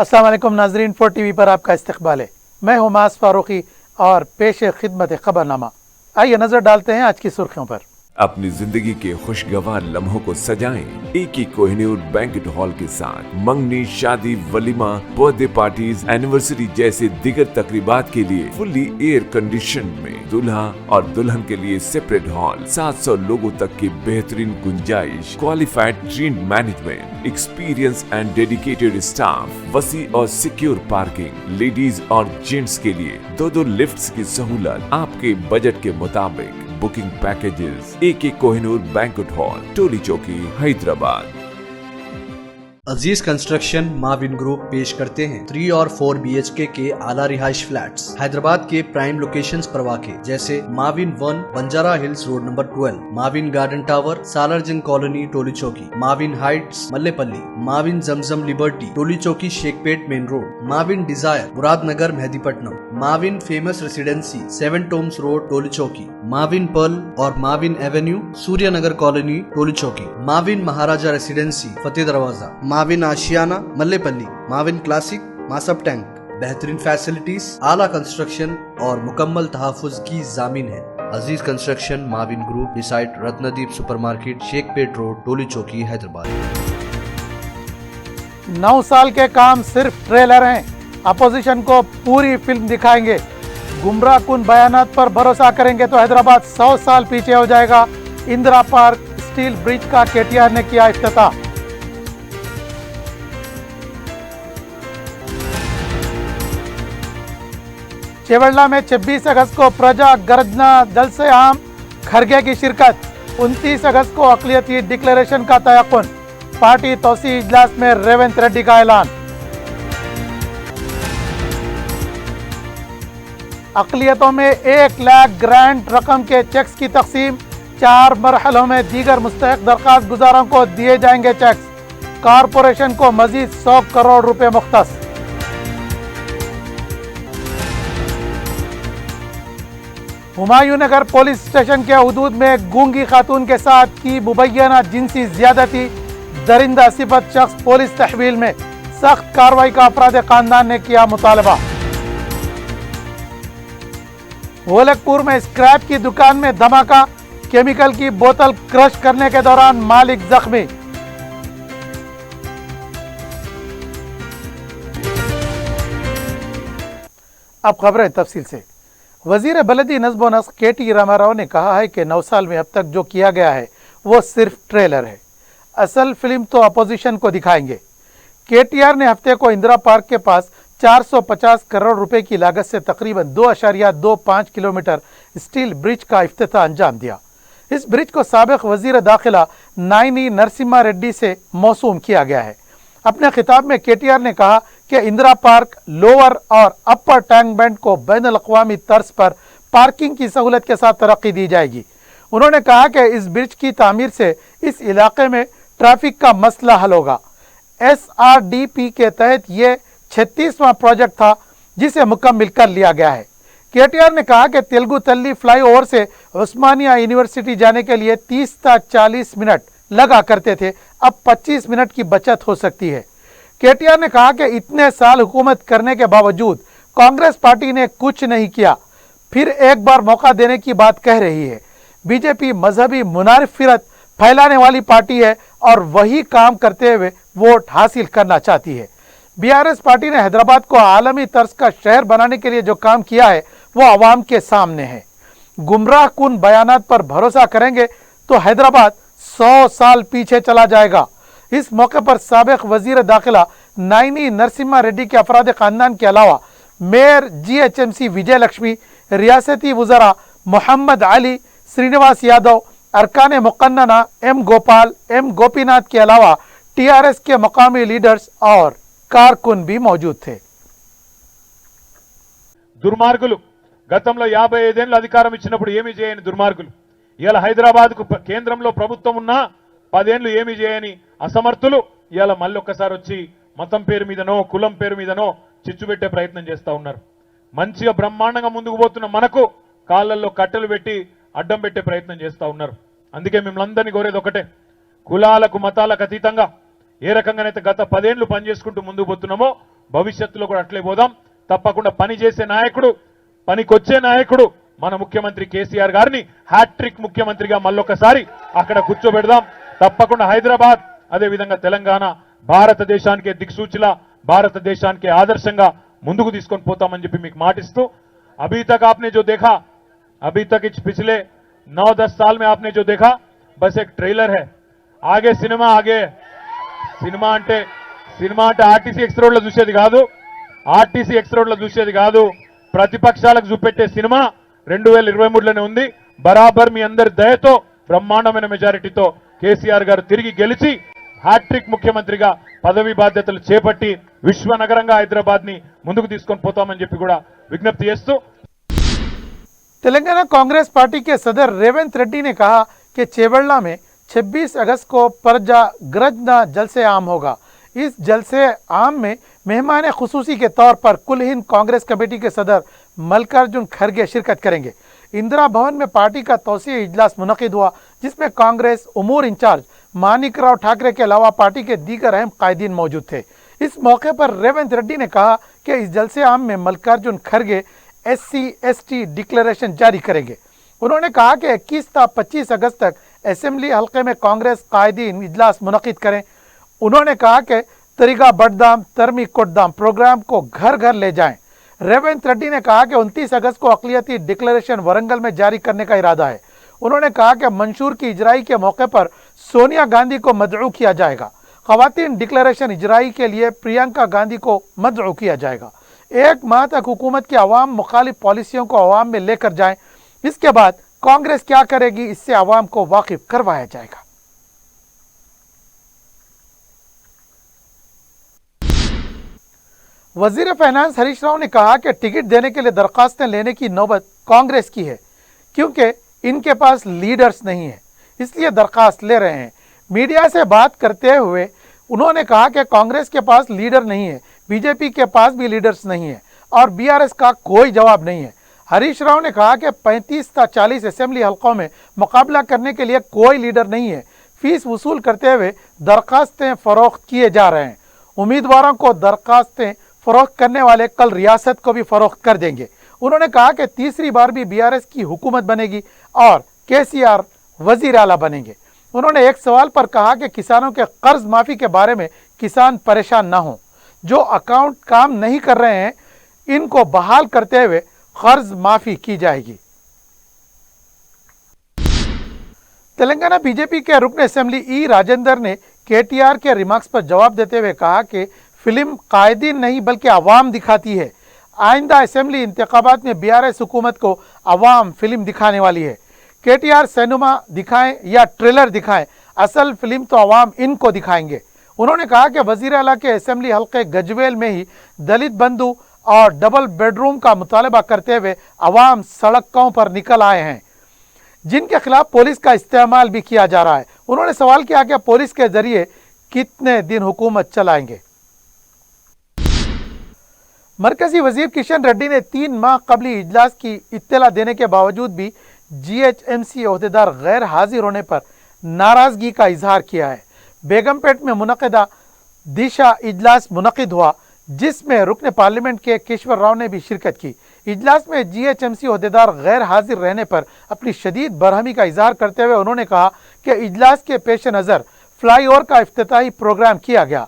अस्सलाम वालेकुम नाजरीन, 4 टीवी पर आपका इस्तकबाल है। मैं हूं मास फारूकी और पेश खिदमत खबरनामा। आइए नजर डालते हैं आज की सुर्खियों पर। अपनी जिंदगी के खुशगवार लम्हों को सजाएं एक ही कोहिनूर बैंक्वेट हॉल के साथ। मंगनी, शादी, वलीमा, बर्थडे पार्टीज, एनिवर्सरी जैसे दिगर तकरीबात के लिए फुल्ली एयर कंडीशन में दूल्हा और दुल्हन के लिए सेपरेट हॉल, 700 लोगों तक की बेहतरीन गुंजाइश, qualified train management, experience and dedicated staff, वसी और सिक्योर पार्किंग, लेडीज और जेंट्स के लिए 2 लिफ्ट्स की सहूलत आपके बजट के मुताबिक। बुकिंग पैकेजेस एक कोहिनूर बैंक्वेट हॉल, टोली चौकी, हैदराबाद। अजीज कंस्ट्रक्शन माविन ग्रुप पेश करते हैं 3 और 4 BHK के आला रिहाइश फ्लैट्स हैदराबाद के प्राइम लोकेशंस पर वाक़े, जैसे Mavin 1 Banjara hills road number 12, Mavin garden tower Salarjung colony Toli Chowki, Mavin heights Mallepally, Mavin Zamzam liberty Toli Chowki Shaikpet main road, Mavin desire Muradnagar Mehdipatnam, Mavin famous residency 7 tombs road Toli Chowki, Mavin pearl और Mavin avenue Suryanagar colony Toli Chowki, Mavin Maharaja residency Fateh Darwaza, Mavin Ashiana Mallepally, Mavin classic Masab tank. बेहतरीन फैसिलिटीज, आला कंस्ट्रक्शन और मुकम्मल तहफ़्फ़ुज़ की जामिन है। Aziz construction Mavin group beside Ratnadeep supermarket, Shaikpet road, Toli Chowki, Hyderabad. 9 साल के काम सिर्फ ट्रेलर हैं, अपोजिशन को पूरी फिल्म दिखाएंगे। गुमराह कुन बयानात पर भरोसा करेंगे तो हैदराबाद 100 साल पीछे हो जाएगा। इंदिरा पार्क स्टील ब्रिज का KTR ने किया इफ्तिताह। चेवड़ला में 26 अगस्त को प्रजा गर्जना जलसे आम, खरगे की शिरकत। 29 अगस्त को अक़लियती डिक्लेरेशन का तयक़ुन। पार्टी तौसी इजलास में रेवंत रेड्डी का ऐलान। अक़लियतों में 1 लाख ग्रांट रकम के चेक्स की तकसीम। 4 मरहलों में दीगर मुस्तहक़ दरख्वास्त गुजारों को दिए जाएंगे चेक्स। कॉरपोरेशन को मजीद 100 करोड़ रुपए मुख्तस। हुमायूं नगर पुलिस स्टेशन के हुदूद में गूंगी खातून के साथ की मुबैना जिनसी ज्यादती। दरिंदा सिफत शख्स पुलिस तहवील में, सख्त कार्रवाई का अफराद खानदान ने किया मुतालबा। गोलकपुर में स्क्रैप की दुकान में धमाका, केमिकल की बोतल क्रश करने के दौरान मालिक जख्मी। अब खबरें तफसील से। वजीर बलदी नज़्म व नस्क KT रामाराव ने कहा है कि 9 साल में अब तक जो किया गया है वो सिर्फ ट्रेलर है, असल फिल्म तो अपोजिशन को दिखाएंगे। KTR ने हफ्ते को इंदिरा पार्क के पास 450 करोड़ रुपए की लागत से तकरीबन 2.25 किलोमीटर स्टील ब्रिज का इफ्तिताह अंजाम दिया। इस ब्रिज को साबिक वजीर दाखिला नायनी नरसिम्हा रेड्डी से मौसूम किया गया है। अपने खिताब में KTR ने कहा कि इंदिरा पार्क लोअर और अपर टैंक बैंड को बैनुल अक़वामी तर्ज पर पार्किंग की सहूलत के साथ तरक्की दी जाएगी। उन्होंने कहा कि इस ब्रिज की तामीर से इस इलाके में ट्रैफिक का मसला हल होगा। SRDP के तहत ये 36वां प्रोजेक्ट था जिसे मुकम्मिल कर लिया गया है। KTR ने कहा कि तेलुगु तल्ली फ्लाईओवर से उस्मानिया यूनिवर्सिटी जाने के लिए 30 से 40 मिनट लगा करते थे, अब 25 मिनट की बचत हो सकती है। KTR ने कहा कि इतने साल हुकूमत करने के बावजूद कांग्रेस पार्टी ने कुछ नहीं किया, फिर एक बार मौका देने की बात कह रही है। बीजेपी मजहबी मुनाफिरत फैलाने वाली पार्टी है और वही काम करते हुए वोट हासिल करना चाहती है। BRS पार्टी ने हैदराबाद को आलमी तर्ज का शहर बनाने के लिए जो काम किया है वो आवाम के सामने है। गुमराह कुन बयानात पर भरोसा करेंगे तो हैदराबाद 100 साल पीछे चला जाएगा। इस मौके पर साबिक वजीर दाखिला नायनी नरसिम्हा रेड्डी के अफराद खानदान के अलावा मेयर GHMC विजय लक्ष्मी, रियासती वज़रा मोहम्मद अली, श्रीनिवास यादव, अरकान मुक़न्नना M गोपाल, M गोपीनाथ के अलावा TRS के मकामी लीडर्स और कारकुन भी मौजूद थे। దుర్మార్గులు గతంలో 55 ఏళ్ల అధికారం ఇచ్చినప్పుడు ఏమీ చేయని దుర్మార్గులు ఇయాల హైదరాబాద్ కు కేంద్రంలో ప్రభుత్వం ఉన్నా 10 ఏళ్లు ఏమీ చేయని అసమర్థులు ఇయాల మళ్ళొక్కసారి వచ్చి మతం పేరు మీదనో కులం పేరు మీదనో చిచ్చు పెట్టే ప్రయత్నం చేస్తా ఉన్నారు। మంచిగా బ్రహ్మాండంగా ముందుకు పోతున్న మనకు కాళ్ళల్లో కట్టెలు పెట్టి అడ్డం పెట్టే ప్రయత్నం చేస్తా ఉన్నారు। అందుకే మిమ్మల్ని కోరేది ఒకటే, కులాలకు మతాలకు అతీతంగా ఏ రకంగానైతే గత 10 ఏళ్లు పనిచేసుకుంటూ ముందుకు పోతున్నామో భవిష్యత్తులో కూడా అట్లే పోదాం. తప్పకుండా పని చేసే నాయకుడు, పనికొచ్చే నాయకుడు మన ముఖ్యమంత్రి కేసీఆర్ గారిని హ్యాట్రిక్ ముఖ్యమంత్రిగా మళ్ళొకసారి అక్కడ కూర్చోబెడదాం. తప్పకుండా హైదరాబాద్ అదే విధంగా తెలంగాణ భారతదేశానికి దిక్సూచిలా, భారతదేశానికి ఆదర్శంగా ముందుకు తీసుకొని పోతామని చెప్పి మీకు మాటిస్తూ, अभी तक आपने जो देखा, अभी तक पिछले 9-10 साल में आपने जो देखा बस एक ट्रेलर है. आगे सिनेमा आगे. సినిమా అంటే ఆర్టీసీ ఎక్స్ రోడ్ లో చూసేది కాదు, ఆర్టీసీ ఎక్స్ రోడ్ లో చూసేది కాదు, ప్రతిపక్షాలకు చూపెట్టే సినిమా 2023లోనే ఉంది. బరాబర్ మీ అందరి దయతో బ్రహ్మాండమైన మెజారిటీతో కేసీఆర్ గారు తిరిగి గెలిచి హ్యాట్రిక్ ముఖ్యమంత్రిగా పదవి బాధ్యతలు చేపట్టి విశ్వనగరంగా హైదరాబాద్ ని ముందుకు తీసుకొని పోతామని చెప్పి కూడా విజ్ఞప్తి చేస్తూ, तेलंगाना कांग्रेस पार्टी के सदर रेवंत रेड्डी ने कहा कि चेवड़ला में 26 अगस्त को प्रजा गरजना जलसे आम होगा. इस जलसे आम में मेहमान खुसूसी के तौर पर कुल हिंद कांग्रेस कमेटी के सदर मल्लिकार्जुन खड़गे शिरकत करेंगे. इंदिरा भवन में पार्टी का तौसीह इजलास मुनक़िद हुआ, जिसमें कांग्रेस उमूर इंचार्ज मानिकराव ठाकरे के अलावा पार्टी के दीगर अहम कायदीन मौजूद थे. इस मौके पर रेवंत रेड्डी ने कहा कि इस जलसे आम में मल्लिकार्जुन खड़गे SC/ST डिक्लेरेशन जारी करेंगे. उन्होंने कहा कि 21 था 25 अगस्त तक असेंबली हल्के में कांग्रेस कायदीन इजलास मुनक़िद करें. उन्होंने कहा कि तरीका बड़दाम तरमी कोटदाम प्रोग्राम को घर घर ले जाएं. रेवंत रेड्डी ने कहा कि 29 अगस्त को अक़लियती डिक्लेरेशन वरंगल में जारी करने का इरादा है. उन्होंने कहा कि मंशूर की इजराई के मौके पर सोनिया गांधी को मदऊ किया जाएगा. ख़वातीन डिक्लेरेशन इजराई के लिए प्रियंका गांधी को मदऊ किया जाएगा. एक माह तक हुकूमत की अवाम मुखालिफ पॉलिसियों को अवाम में लेकर जाएं. इसके बाद कांग्रेस क्या करेगी, इससे अवाम को वाकिफ करवाया जाएगा. वजीर फाइनेंस हरीश राव ने कहा कि टिकट देने के लिए दरखास्तें लेने की नौबत कांग्रेस की है, क्योंकि इनके पास लीडर्स नहीं है, इसलिए दरखास्त ले रहे हैं. मीडिया से बात करते हुए उन्होंने कहा कि कांग्रेस के पास लीडर नहीं है, बीजेपी के पास भी लीडर्स नहीं है और बीआरएस का कोई जवाब नहीं है. हरीश राव ने कहा कि 35-40 असेंबली हल्कों में मुकाबला करने के लिए कोई लीडर नहीं है. फीस वसूल करते हुए दरखास्तें फरोख्त किए जा रहे हैं. उम्मीदवारों को दरखास्तें फरोख्त करने वाले कल रियासत को भी फरोख्त कर देंगे. उन्होंने कहा कि तीसरी बार भी बीआरएस की हुकूमत बनेगी और केसीआर वजीर आला बनेंगे. उन्होंने एक सवाल पर कहा कि किसानों के कर्ज माफ़ी के बारे में किसान परेशान न हों. जो अकाउंट काम नहीं कर रहे हैं इनको बहाल करते हुए कर्ज माफी की जाएगी. तेलंगाना बीजेपी के रुकन असेंबली ई राजेंद्र ने केटीआर के रिमार्क्स पर जवाब देते हुए कहा कि फिल्म कायदीन नहीं बल्कि अवाम दिखाती है. आइंदा असेंबली इंतखाबात में बीआरएस हुकूमत को अवाम फिल्म दिखाने वाली है. केटीआर सिनेमा दिखाएं या ट्रेलर दिखाएं, असल फिल्म तो अवाम इनको दिखाएंगे. उन्होंने कहा कि वजीर आला के असेंबली हल्के गजवेल में ही दलित बंधु और डबल बेडरूम का मुतालबा करते हुए अवाम सड़कों पर निकल आए हैं, जिनके खिलाफ पुलिस का इस्तेमाल भी किया जा रहा है. उन्होंने सवाल किया कि पुलिस के जरिए कितने दिन हुकूमत चलाएंगे. मरकजी वजीर किशन रेड्डी ने 3 माह कबली इजलास की इत्तला देने के बावजूद भी GHMC अहदेदार गैर हाजिर होने पर नाराजगी का इजहार किया है. बेगमपेट में मुनक़िदा दिशा इजलास मुनक़िद हुआ, जिसमें रुकन पार्लियामेंट के केशवर राव ने भी शिरकत की. इजलास में GHMC अहदेदार गैर हाजिर रहने पर अपनी शदीद बरहमी का इजहार करते हुए उन्होंने कहा कि इजलास के पेश नज़र फ्लाईओवर का इफ्तिताही प्रोग्राम किया गया.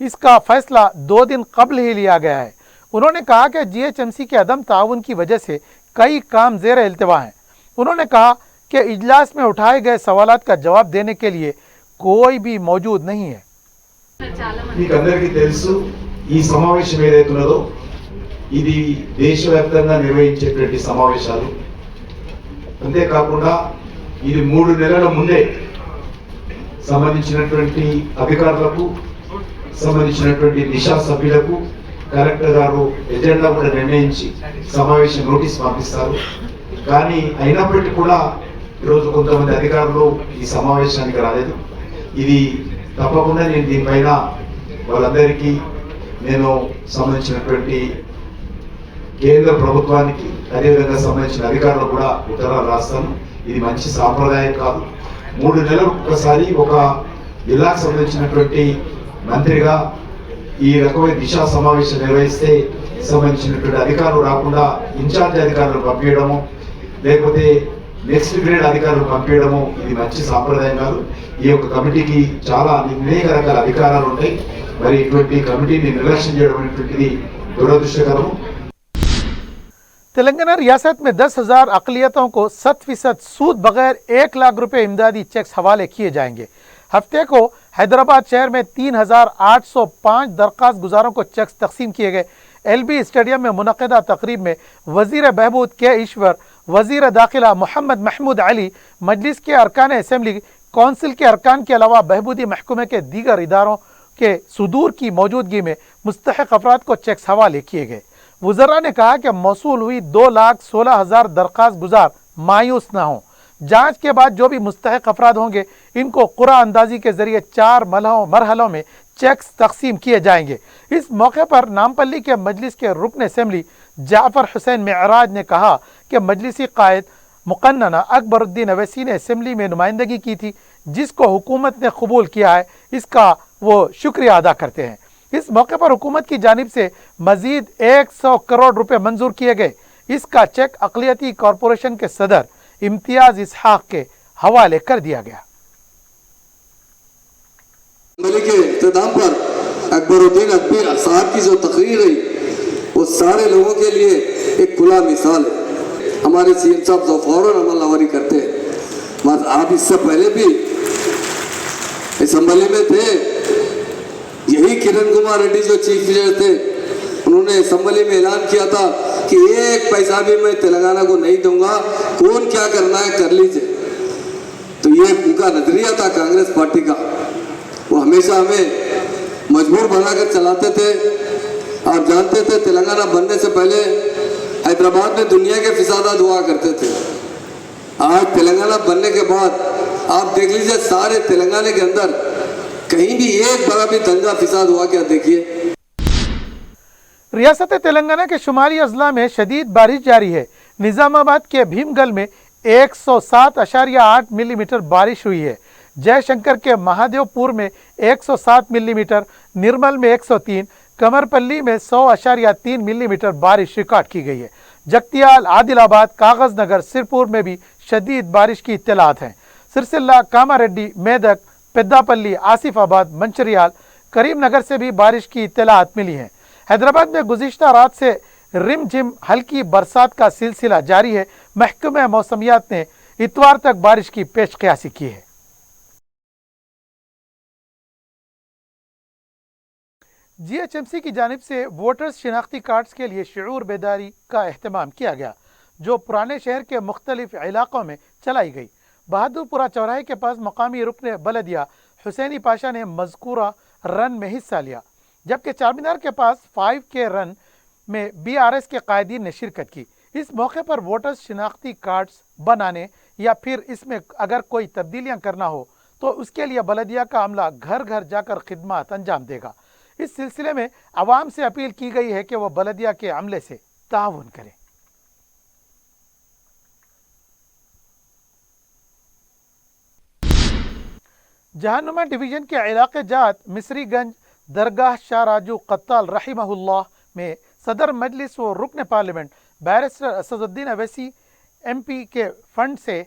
इसका फैसला 2 दिन कबल ही लिया गया है. उन्होंने कहा कि GHMC के अदम ताउन की वजह से कई काम ज़ेर इल्तिवा हैं. उन्होंने कहा कि इजलास में उठाए गए सवालात का जवाब देने के लिए कोई भी मौजूद नहीं है. మీకందరికీ తెలుసు ఈ సమావేశం ఏదైతున్నదో ఇది దేశవ్యాప్తంగా నిర్వహించేటువంటి సమావేశాలు. అంతేకాకుండా ఇది 3 నెలల ముందే సంబంధించినటువంటి అధికారులకు సంబంధించినటువంటి దిశా సభ్యులకు కలెక్టర్ గారు ఎజెండా కూడా నిర్ణయించి సమావేశం నోటీస్ పంపిస్తారు. కానీ అయినప్పటికీ కూడా ఈరోజు కొంతమంది అధికారులు ఈ సమావేశానికి రాలేదు. ఇది తప్పకుండా నేను దీనిపైన వాళ్ళందరికీ నేను సంబంధించినటువంటి కేంద్ర ప్రభుత్వానికి అదేవిధంగా సంబంధించిన అధికారులకు కూడా ఉత్తరాలు రాస్తాను. ఇది మంచి సాంప్రదాయం కాదు. 3 నెలలకు ఒకసారి ఒక జిల్లాకు సంబంధించినటువంటి మంత్రిగా ఈ రకమైన దిశా సమావేశం నిర్వహిస్తే సంబంధించినటువంటి అధికారులు రాకుండా ఇన్ఛార్జ్ అధికారులు పంపించడము, లేకపోతే నెక్స్ట్ గ్రేడ్ అధికారులు పంపించడము ఇది మంచి సాంప్రదాయం కాదు. ఈ యొక్క కమిటీకి చాలా అనేక రకాల అధికారాలు ఉంటాయి. మరి ఇటువంటి కమిటీని నిర్లక్ష్యం చేయడం అనేటువంటిది దురదృష్టకరము. तेलंगाना रियासत में 10,000 अकलियतों को 7% सूद बगैर 1 लाख रुपए इमदादी चेक्स हवाले किए जाएंगे। हफ्ते को हैदराबाद शहर में 3,805 दरख्वास्त गुजारों को चेक्स तकसीम किए गए। LB स्टेडियम में मुनक़दा तकरीब में वज़ीर बहबूद के ईश्वर, वज़ीर दाखिला मोहम्मद महमूद अली, मजलिस के अरकान असम्बली, कौंसिल के अरकान के अलावा बहबूदी महकमे के दीगर इदारों के सुदूर की मौजूदगी में मुस्तहिक़ अफराद को चेक्स हवाले किए गए। वज़रा ने कहा कि मौसूल हुई 2,16,000 दरख्वास्त गुजार मायूस न हों। जांच के बाद जो भी मुस्तहिक़ अफराद होंगे इनको कुरा अंदाजी के जरिए 4 मरहलों में चेक्स तकसीम किए जाएंगे। इस मौके पर नामपल्ली के मजलिस के रुकन असम्बली जाफ़र हुसैन मेराज ने कहा कि मजलिसी कायद मुकन्नना अकबरुद्दीन अवैसी ने असम्बली में नुमाइंदगी की थी, जिसको हुकूमत ने कबूल किया है, इसका वो शुक्रिया अदा करते हैं। इस मौके पर हुकूमत की जानिब से मजीद 100 करोड़ रुपए मंजूर किए गए। इसका चेक अक़लियती कॉरपोरेशन के सदर इम्तियाज इसहाक के हवाले कर दिया गया। असम्बली के इख्तिताम पर अकबरुद्दीन अदबी साहब की जो तकरीर रही वो सारे लोगों के लिए एक खुला मिसाल है। हमारे सीएम साहब जो फौरन अमल आवरी करते हैं, आप इससे पहले भी असम्बली में थे। यही किरण कुमार रेड्डी जो चीफ मिनिस्टर थे, उन्होंने असम्बली में ऐलान किया था कि 1 पैसा भी मैं तेलंगाना को नहीं दूंगा, कौन क्या करना है कर लीजिए। तो ये उनका नजरिया था कांग्रेस पार्टी का। वो हमेशा हमें मजबूर बनाकर चलाते थे। आप जानते थे तेलंगाना बनने से पहले हैदराबाद में दुनिया के फिसादात हुआ करते थे। आज तेलंगाना बनने के बाद आप देख लीजिए सारे तेलंगाना के अंदर कहीं भी एक बड़ा भी दंगा फिसाद हुआ क्या, देखिए। रियासत तेलंगाना के शुमारी अजला में शदीद बारिश जारी है। निजामाबाद के भीमगल में 107.8 मिलीमीटर बारिश हुई है। जयशंकर के महादेवपुर में 107 मिलीमीटर, निर्मल में 103, कमरपल्ली में 100.3 मिलीमीटर बारिश रिकॉर्ड की गई है। जगतियाल, आदिलाबाद, कागज नगर, सिरपुर में भी शदीद बारिश की इत्तलात हैं। सिरसिल्ला, कामारेड्डी, मेदक, पेद्दापल्ली, आसिफाबाद, मंचरियाल, करीमनगर से भी बारिश की इत्तलात मिली हैं। हैदराबाद में गुज़िश्ता रात से रिमझिम हल्की बरसात का सिलसिला जारी है। महकमे मौसमियात ने इतवार तक बारिश की पेशकयासी की है। GHMC की जानिब से वोटर्स शिनाख्ती कार्ड्स के लिए शऊर बेदारी का अहतमाम किया गया, जो पुराने शहर के मुख्तलिफ इलाकों में चलाई गई। बहादुरपुरा चौराहे के पास मकामी रुकन बलदिया हुसैनी पाशा ने मज़कूरा रन में हिस्सा लिया, जबकि चारमीनार के पास 5K रन में BRS के कायदीन ने शिरकत की। इस मौके पर वोटर्स शिनाख्ती कार्ड्स बनाने या फिर इसमें अगर कोई तब्दीलियां करना हो तो उसके लिए बलदिया का अमला घर घर जाकर खिदमत अंजाम देगा। इस सिलसिले में आवाम से अपील की गई है कि वह बलदिया के अमले से ताउन करें। जहानुमा डिवीजन के इलाके जात मिसरीगंज दरगाह शाह राजू कत्ताल रहिमहुल्लाह में सदर मजलिस व रुकन parliament barrister Asaduddin Owaisi MP के फंड से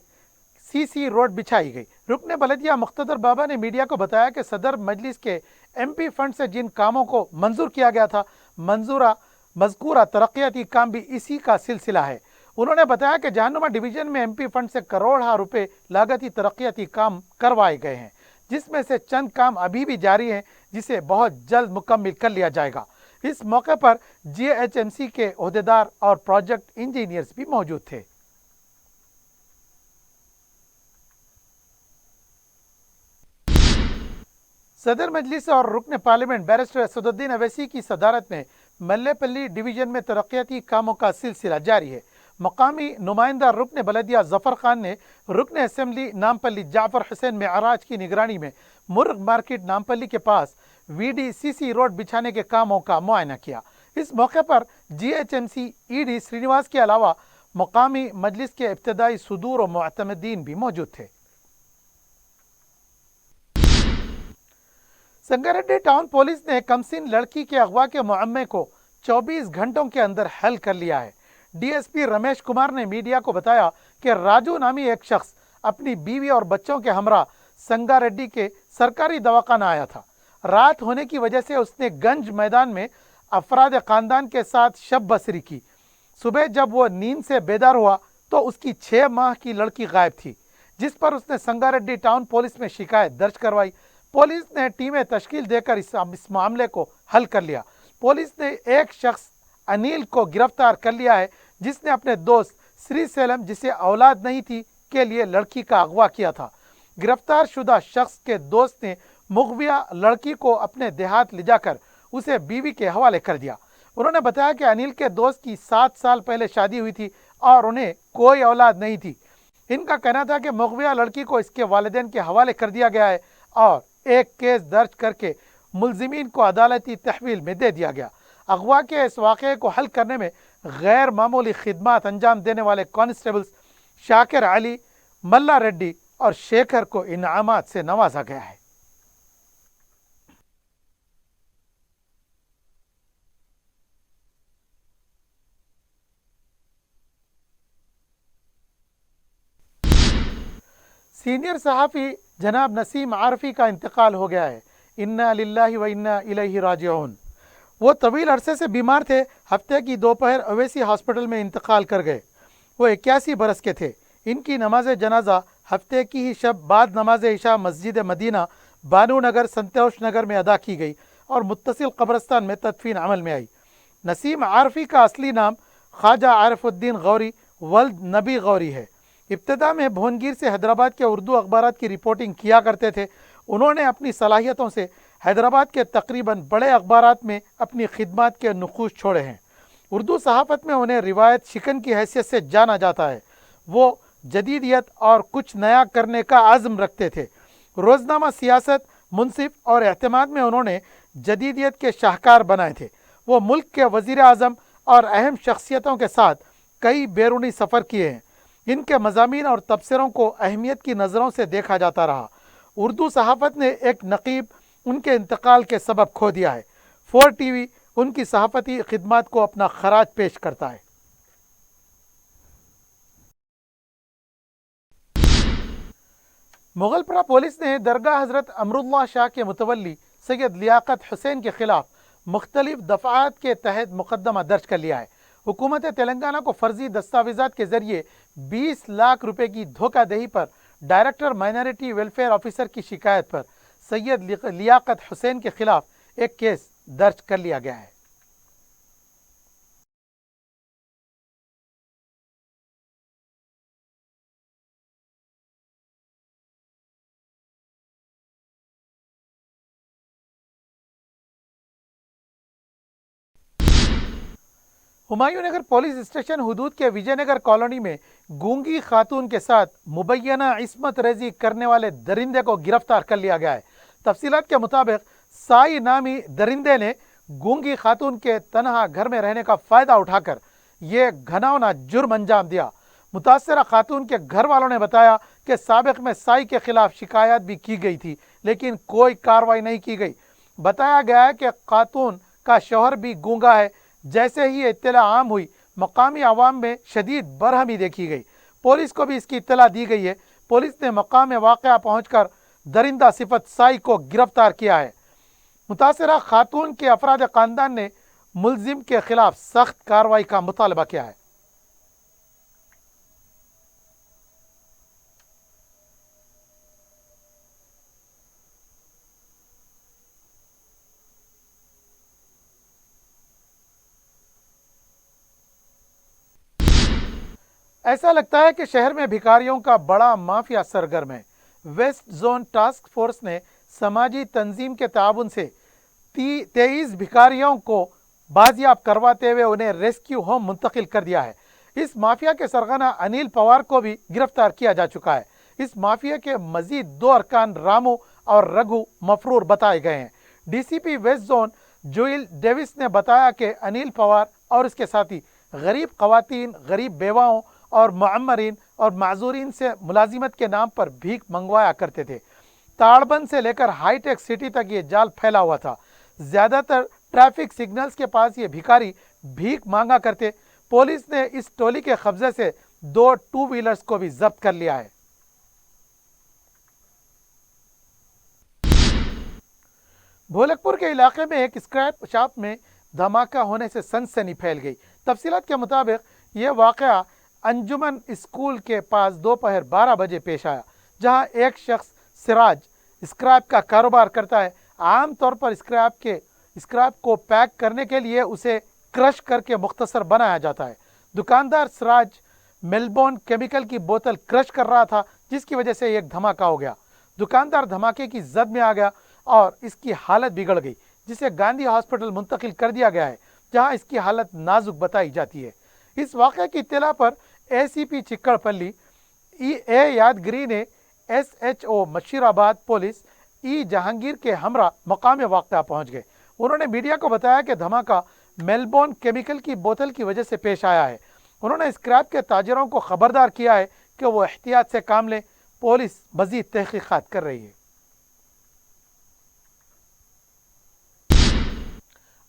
CC रोड बिछाई गई। रुकन बलदिया मुख्तदर बाबा ने मीडिया को बताया कि सदर मजलिस के MP फंड से जिन कामों को मंजूर किया गया था, मज़कूरा तरक्याती काम भी इसी का सिलसिला है। उन्होंने बताया कि जहानुमा डिवीजन में MP फंड से करोड़ों रुपए लागती तरक्याती काम करवाए गए हैं, जिसमें से चंद काम अभी भी जारी हैं, जिसे बहुत जल्द मुकम्मल कर लिया जाएगा। इस मौके पर GHMC के ओहदेदार और प्रोजेक्ट इंजीनियर्स भी मौजूद थे। सदर मजलिस और रुकन पार्लियामेंट बैरिस्टर असदुद्दीन अवैसी की सदारत में मल्लेपल्ली डिवीजन में तरक्याती कामों का सिलसिला जारी है। मकामी नुमाइंदा रुकन बलदिया जफर खान ने रुकन असम्बली नामपल्ली जाफर हुसैन मेराज की निगरानी में मुर्ग मार्केट नामपल्ली के पास VDCC रोड बिछाने के कामों का मुआयना किया। इस मौके पर GHMC ED श्रीनिवास के अलावा मकामी मजलिस के इब्तदाई सुदूर और मुअतमदीन भी मौजूद थे। संगारेड्डी टाउन पुलिस ने कमसिन लड़की के अगवा के मुअम्मे को 24 घंटों के अंदर हल कर लिया है। डीएसपी रमेश कुमार ने मीडिया को बताया कि राजू नामी एक शख्स अपनी बीवी और बच्चों के हमरा संगारेड्डी के सरकारी दवाखाना आया था। रात होने की वजह से उसने गंज मैदान में अफराद खानदान के साथ शब बसरी की। सुबह जब वो नींद से बेदार हुआ तो उसकी 6 माह की लड़की गायब थी, जिस पर उसने संगारेड्डी टाउन पुलिस में शिकायत दर्ज करवाई। पुलिस ने टीमें तश्कील देकर इस मामले को हल कर लिया। पुलिस ने एक शख्स अनिल को गिरफ्तार कर लिया है, जिसने अपने दोस्त श्रीसेलम, जिसे औलाद नहीं थी, के लिए लड़की का अगवा किया था। गिरफ्तार शुदा शख्स के दोस्त ने मुगविया लड़की को अपने देहात ले जाकर उसे बीवी के हवाले कर दिया। उन्होंने बताया कि अनिल के दोस्त की 7 साल पहले शादी हुई थी और उन्हें कोई औलाद नहीं थी। इनका कहना था कि मुगविया लड़की को इसके वालिदैन के हवाले कर दिया गया है और एक केस दर्ज करके मुलजिमीन को अदालती तहवील में दे दिया गया। अगवा के इस वाक़े को हल करने में गैर मामूली खिदमात अंजाम देने वाले कांस्टेबल्स शाकिर अली, मल्ला रेड्डी और शेखर को इनामात से नवाजा गया है। सीनियर सहाफ़ी जनाब नसीम आरफी का इंतकाल हो गया है। इन्ना लिल्लाहि व इन्ना इलैहि राजिऊन। वो तवील अरसे से बीमार थे। हफ्ते की दोपहर अवैसी हॉस्पिटल में इंतकाल कर गए। वो 81 बरस के थे। इनकी नमाज जनाजा हफ्ते की ही शब बाद नमाज इशा मस्जिद मदीना बानू नगर संतोष नगर में अदा की गई और मुत्तसिल कब्रस्तान में तदफीन अमल में आई। नसीम आरफी का असली नाम ख्वाजा आरिफुद्दीन गौरी वल्द नबी गौरी है। इब्तदा में भुवनगिर से हैदराबाद के उर्दू अखबारात की रिपोर्टिंग किया करते थे। उन्होंने अपनी सलाहियतों से हैदराबाद के तकरीबन बड़े अखबारात में अपनी खिदमत के नुकूश छोड़े हैं। उर्दू सहाफ़त में उन्हें रिवायत शिकन की हैसियत से जाना जाता है। वो जदीदियत और कुछ नया करने का आज़म रखते थे। रोज़नामा सियासत, मुनसिफ और एहतमाद में उन्होंने जदीदियत के शाहकार बनाए थे। वो मुल्क के वज़ीर आज़म और अहम शख्सियतों के साथ कई बैरूनी सफ़र किए हैं। इनके मज़ामीन और तबसरों को अहमियत की नज़रों से देखा जाता रहा। उर्दू सहाफ़त ने एक नकीब उनके इंतकाल के सबब खो दिया है। 4 टीवी उनकी सहाफ़ती खिदमत को अपना खराज पेश करता है। मुगलपरा पुलिस ने दरगाह हज़रत अमरुल्लाह शाह के मुतवल्ली सैयद लियाकत हुसैन के खिलाफ मुख्तलिफ दफ़ात के तहत मुकदमा दर्ज कर लिया है। हुकूमत तेलंगाना को फर्जी दस्तावेज़ात के जरिए 20 लाख रुपए की धोखाधड़ी पर डायरेक्टर माइनॉरिटी वेलफेयर ऑफिसर की शिकायत पर सैयद लियाकत हुसैन के खिलाफ एक केस दर्ज कर लिया गया है। हुमायूं नगर पुलिस स्टेशन हुदूद के विजयनगर कॉलोनी में गूंगी खातून के साथ मुबैना इस्मत रेजी करने वाले दरिंदे को गिरफ्तार कर लिया गया है। तफसीलात के मुताबिक साई नामी दरिंदे ने गूंगी खातून के तनहा घर में रहने का फ़ायदा उठाकर ये घनावना जुर्म अंजाम दिया। मुतासरा खातून के घर वालों ने बताया कि साबिक में साई के खिलाफ शिकायत भी की गई थी, लेकिन कोई कार्रवाई नहीं की गई। बताया गया है कि खातून का शौहर भी गूंगा है। जैसे ही इत्तला आम हुई, मकामी आवाम में शदीद बरहमी देखी गई। पुलिस को भी इसकी इत्तला दी गई है। पुलिस ने मकाम वाक़या पहुंचकर दरिंदा सिफत साई को गिरफ्तार किया है। मुतासरा खातून के अफराद ख़ानदान ने मुलजिम के खिलाफ सख्त कार्रवाई का मुतालबा किया है। ऐसा लगता है कि शहर में भिखारियों का बड़ा माफिया सरगर्म है। वेस्ट जोन टास्क फोर्स ने समाजी तंजीम के ताउन से 23 भिखारियों को बाजियाब करवाते हुए उन्हें रेस्क्यू होम मुंतकिल कर दिया है। इस माफिया के सरगना अनिल पवार को भी गिरफ्तार किया जा चुका है। इस माफिया के मजीद 2 अरकान रामू और रघु मफरूर बताए गए हैं। डीसीपी वेस्ट जोन जोइल डेविस ने बताया कि अनिल पवार और उसके साथी गरीब खवातीन, गरीब बेवाओं और मुअम्मरीन और माजूरीन से मुलाजिमत के नाम पर भीख मंगवाया करते थे। ताड़बंद से लेकर हाईटेक सिटी तक ये जाल फैला हुआ था। ज्यादातर ट्रैफिक सिग्नल्स के पास ये भिखारी भीख मांगा करते। पुलिस ने इस टोली के कब्जे से 2 टू व्हीलर्स को भी जब्त कर लिया है। भोलकपुर के इलाके में एक स्क्रैप शॉप में धमाका होने से सनसनी फैल गई। तफसीलात के मुताबिक ये वाकया अंजुमन स्कूल के पास दोपहर 12 बजे पेश आया, जहां एक शख्स सिराज स्क्रैप का कारोबार करता है। आमतौर पर स्क्रैप को पैक करने के लिए उसे क्रश करके मुख्तसर बनाया जाता है। दुकानदार सिराज मेलबोर्न केमिकल की बोतल क्रश कर रहा था, जिसकी वजह से एक धमाका हो गया। दुकानदार धमाके की जद में आ गया और इसकी हालत बिगड़ गई, जिसे गांधी हॉस्पिटल मुंतकिल कर दिया गया है, जहां इसकी हालत नाजुक बताई जाती है। इस वाक़े की इत्तला पर एसीपी चिक्कड़पल्ली ए यादगिरी ने SHO मशीराबाद पुलिस जहांगीर के हमरा मकाम वाक़या पहुंच गए। उन्होंने मीडिया को बताया कि धमाका मेलबोर्न केमिकल की बोतल की वजह से पेश आया है। उन्होंने स्क्रैप के ताजरों को खबरदार किया है कि वो एहतियात से काम लें। पुलिस मजीद तहकीकात कर रही है।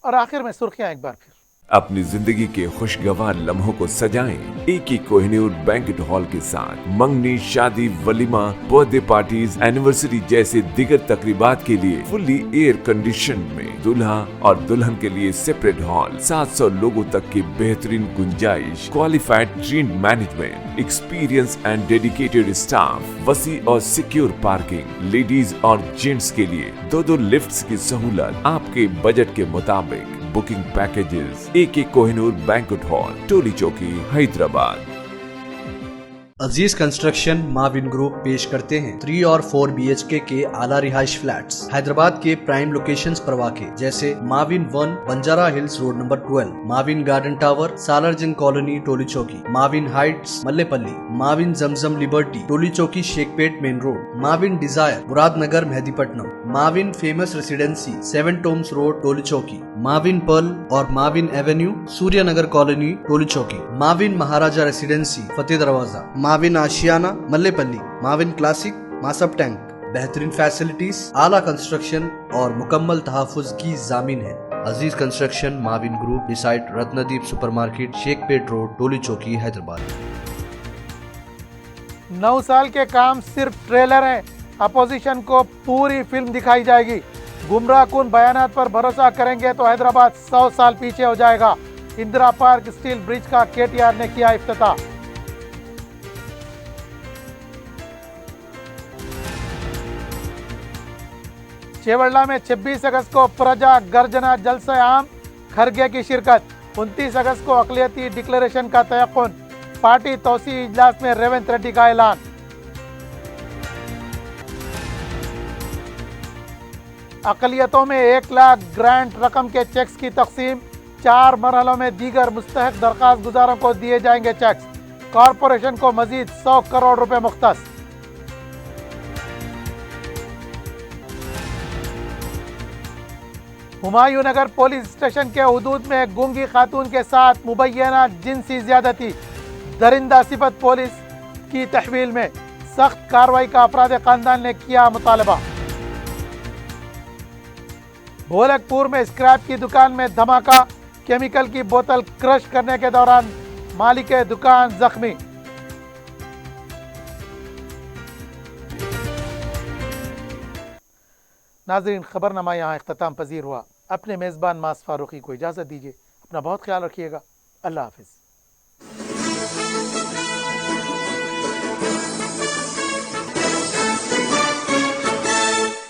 और आखिर में सुर्खियां एक बार फिर। अपनी जिंदगी के खुशगवार लम्हों को सजाएं एकी कोहिनूर बैंकेट हॉल के साथ। मंगनी, शादी, वलीमा, बर्थडे पार्टीज, एनिवर्सरी जैसे दिगर तकरीबात के लिए फुल्ली एयर कंडीशन में दूल्हा और दुल्हन के लिए सेपरेट हॉल, 700 लोगों तक की बेहतरीन गुंजाइश, qualified train management, experience and dedicated staff, वसी और सिक्योर पार्किंग, लेडीज और जेंट्स के लिए 2 लिफ्ट्स की सहूलत आपके बजट के मुताबिक। बुकिंग पैकेजेस एके कोहिनूर बैंक्वेट हॉल, टोली चौकी, हैदराबाद। अजीज कंस्ट्रक्शन माविन ग्रुप पेश करते हैं 3 और 4 BHK के आला रिहाइश फ्लैट्स हैदराबाद के प्राइम लोकेशंस पर वाक़े, जैसे Mavin 1 Banjara hills road number 12, Mavin garden tower Salarjung colony Toli Chowki, Mavin heights Mallepally, Mavin Zamzam liberty Toli Chowki Shaikpet main road, Mavin desire Muradnagar Mehdipatnam, Mavin famous residency 7 tombs road Toli Chowki, Mavin pearl और Mavin avenue Suryanagar colony Toli Chowki, Mavin Maharaja residency Fateh Darwaza, Mavin Ashiana Mallepally, Mavin classic Masab tank. बेहतरीन फैसिलिटीज, आला कंस्ट्रक्शन और मुकम्मल तहफ़्फ़ुज़ की ज़ामीन है। Aziz construction Mavin group beside Ratnadeep supermarket, Shaikpet road, Toli Chowki, Hyderabad. 9 साल के काम सिर्फ ट्रेलर है। अपोजिशन को पूरी फिल्म दिखाई जाएगी। गुमराह कुन बयानात पर भरोसा करेंगे तो हैदराबाद 100 साल पीछे हो जाएगा। इंदिरा पार्क स्टील ब्रिज का KTR ने किया इफ्तिताह। चेवड़ला में 26 अगस्त को प्रजा गर्जना जलसा आम, खरगे की शिरकत। 29 अगस्त को अक़लियती डिक्लेरेशन का तयक़ुन। पार्टी तौसी इजलास में रेवंत रेड्डी का ऐलान। अक़लियतों में 1 लाख ग्रांट रकम के चेक्स की तकसीम। 4 मरहलों में दीगर मुस्तहक दरख्वास्त गुजारों को दिए जाएंगे चेक्स। कॉरपोरेशन को मजीद 100 करोड़ रुपए मुख्तस। हुमायूं नगर पुलिस स्टेशन के हुदूद में गूंगी खातून के साथ मुबैना जिनसी ज्यादती। दरिंदा सिफत पुलिस की तहवील में सख्त कार्रवाई का अफराद खानदान ने किया मुतालबा। भोलकपुर में स्क्रैप की दुकान में धमाका। केमिकल की बोतल क्रश करने के दौरान मालिक दुकान जख्मी। नाज़रीन, खबरनामा यहाँ इख्तिताम पजीर हुआ। अपने मेज़बान मास फारूकी को इजाज़त दीजिए। अपना बहुत ख्याल रखिएगा। अल्लाह हाफिज़।